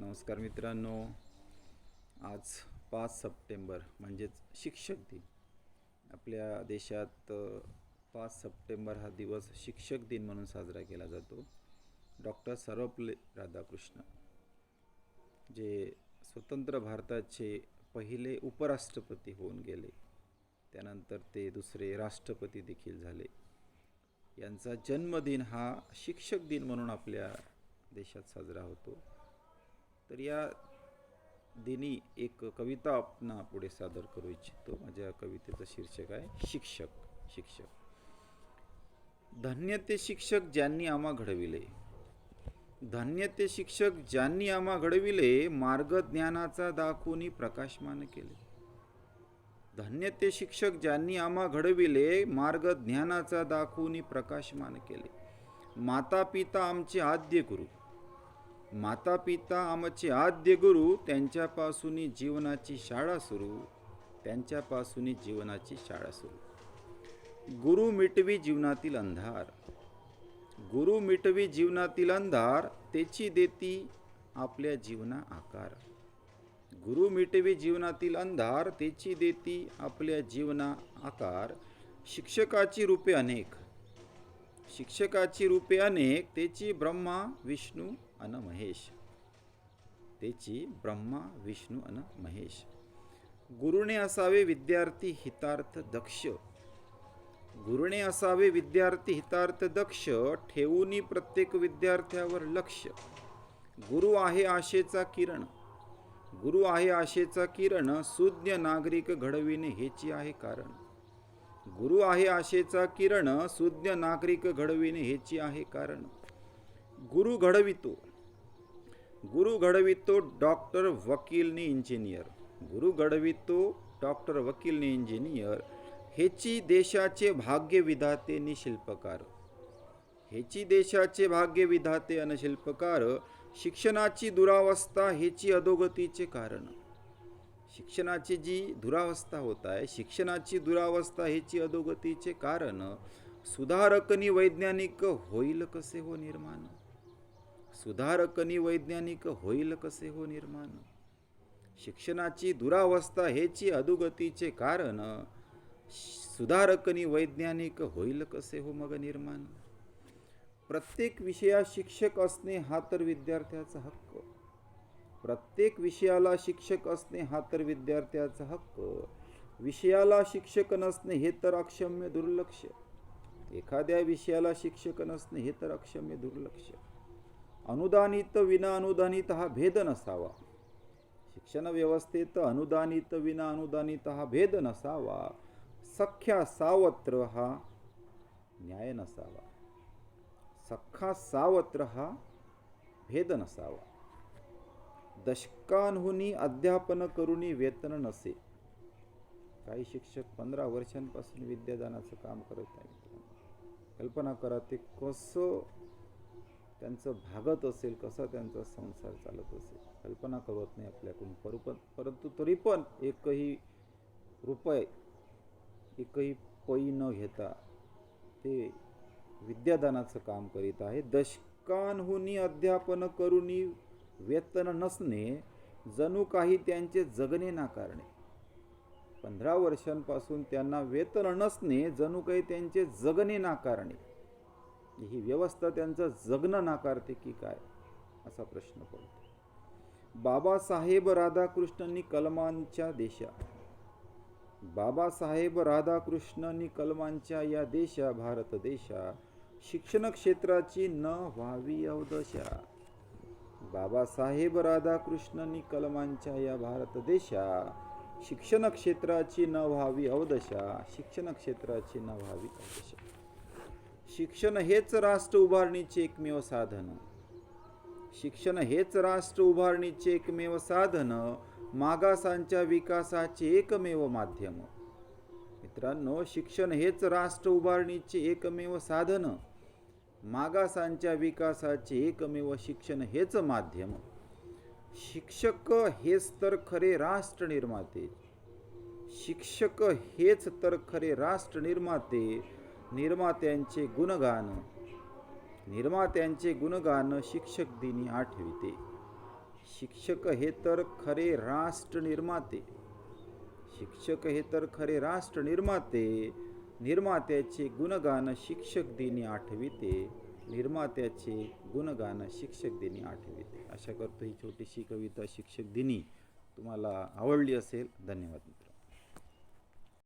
नमस्कार मित्रांनो, आज 5 सप्टेंबर म्हणजेच शिक्षक दिन. आपल्या देशात 5 सप्टेंबर हा दिवस शिक्षक दिन म्हणून साजरा केला जातो. डॉक्टर सर्वपल्ली राधाकृष्ण जे स्वतंत्र भारताचे पहिले उपराष्ट्रपती होऊन गेले, त्यानंतर ते दुसरे राष्ट्रपती देखील झाले. यांचा जन्मदिन हा शिक्षक दिन म्हणून आपल्या देशात साजरा होतो. तर या दिनी एक कविता आपणा पुढे सादर करू इच्छितो. माझ्या कवितेचं शीर्षक आहे शिक्षक. शिक्षक. धन्य ते शिक्षक ज्यांनी आम्हा घडविले, धन्य ते शिक्षक ज्यांनी आम्हा घडविले, मार्ग ज्ञानाचा दाखवून प्रकाशमान केले. धन्य ते शिक्षक ज्यांनी आम्हा घडविले, मार्ग ज्ञानाचा दाखवून प्रकाशमान केले. माता पिता आमचे आद्य गुरु, माता पिता आमचे आद्य गुरु, त्यांच्यापासून जीवनाची शाळा सुरू, त्यांच्यापासून जीवनाची शाळा सुरू. गुरु मिटवी जीवनातील अंधार, गुरु मिटवी जीवनातील अंधार, तेची देती आपल्या जीवना आकार. गुरु मिटवी जीवनातील अंधार, तेची देती आपल्या जीवना आकार. शिक्षकाची रूपे अनेक, शिक्षकाची रूपे अनेक, तेची ब्रह्मा विष्णू अन महेश, तेची ब्रह्मा विष्णू अन महेश. गुरुने असावे विद्यार्थी हितार्थ दक्ष, गुरुने असावे विद्यार्थी हितार्थ दक्ष, ठेवून प्रत्येक विद्यार्थ्यावर लक्ष. गुरु आहे आशेचा किरण, गुरु आहे आशेचा किरण, सुज्ञ नागरिक घडविणे हेची आहे कारण. गुरु आहे आशेचा किरण, सुज्ञ नागरिक घडविणे हेची आहे कारण. गुरु घडवितो, गुरु घडवितो डॉक्टर वकील नि इंजिनियर, गुरु घडवितो डॉक्टर वकील नि इंजिनियर, हेची देशाचे भाग्य विधाते नि शिल्पकार, हेची देशाचे भाग्य विधाते अन शिल्पकार. शिक्षणाची दुरावस्था हेची अधोगतीचे कारण, शिक्षणाची जी दुरावस्था होत आहे, शिक्षणाची दुरावस्था हेची अधोगतीचे कारण. सुधारकनी वैज्ञानिक होईल कसे हो निर्माण, सुधारकनी वैज्ञानिक होईल कसे हो निर्माण. शिक्षणाची दुरावस्था हेची अधोगतीचे कारण, सुधारकनी वैज्ञानिक होईल कसे हो मग निर्माण. प्रत्येक विषयात शिक्षक असणे हा तर विद्यार्थ्याचा हक्क, प्रत्येक विषयाला शिक्षक असणे हा तर विद्यार्थ्याचा हक्क. विषयाला शिक्षक नसणे हे तर अक्षम्य दुर्लक्ष, एखाद्या विषयाला शिक्षक नसणे हे तर अक्षम्य दुर्लक्ष. अनुदानित विना अनुदानित हा भेद नसावा, शिक्षण व्यवस्थेत अनुदानित विना अनुदानित हा भेद नसावा. सख्या सावत्र हा न्याय नसावा, सख्खा सावत्र हा भेद नसावा. दशकांहुनी अध्यापन करूनी वेतन नसे, काही शिक्षक 15 वर्षांपासून विद्यादानाचं काम करत आहेत. कल्पना करा ते कसं त्यांचं भागत असेल, कसा त्यांचा संसार चालत असेल, कल्पना करत नाही आपल्याकडून. परंतु तरी पण एकही रुपये, एकही पै न घेता ते विद्यादानाचं काम करीत आहे. दशकांहुनी अध्यापन करूनी वेतन नसणे, जणू काही त्यांचे जगणे नाकारणे. 15 वर्षांपासून त्यांना वेतन नसणे, जणू काही त्यांचे जगणे नाकारणे. ही व्यवस्था त्यांचं जगणं नाकारते की काय, असा प्रश्न पडतो. बाबासाहेब राधाकृष्णनी कलमांच्या देशा, बाबासाहेब राधाकृष्णनी कलमांच्या या देशा, भारत देशा, शिक्षण क्षेत्राची न व्हावी अवदशा. बाबासाहेब राधाकृष्णनी कलमांच्या या भारत देशा, शिक्षण क्षेत्राची न व्हावी अवदशा, शिक्षण क्षेत्राची न व्हावी अवदशा. शिक्षण हेच राष्ट्र उभारणीचे एकमेव साधन, शिक्षण हेच राष्ट्र उभारणीचे एकमेव साधन, मागासांच्या विकासाचे एकमेव माध्यम. मित्रांनो, शिक्षण हेच राष्ट्र उभारणीचे एकमेव साधन, मागासांच्या विकासाचे एकमेव शिक्षण हेच माध्यम. शिक्षक हेच तर खरे राष्ट्र निर्माते, शिक्षक हेच तर खरे राष्ट्र निर्माते. निर्मात्यांचे गुणगान, निर्मात्यांचे गुणगान शिक्षक दिनी आठविते. शिक्षक हे तर खरे राष्ट्र निर्माते. शिक्षक हे तर खरे राष्ट्र निर्माते. निर्मात्याचे गुणगान शिक्षक दिनी आठविते. निर्मात्याचे गुणगान शिक्षक दिनी आठविते. आशा करतो ही छोटीशी कविता शिक्षक दिनी तुम्हाला आवडली असेल. धन्यवाद मित्र.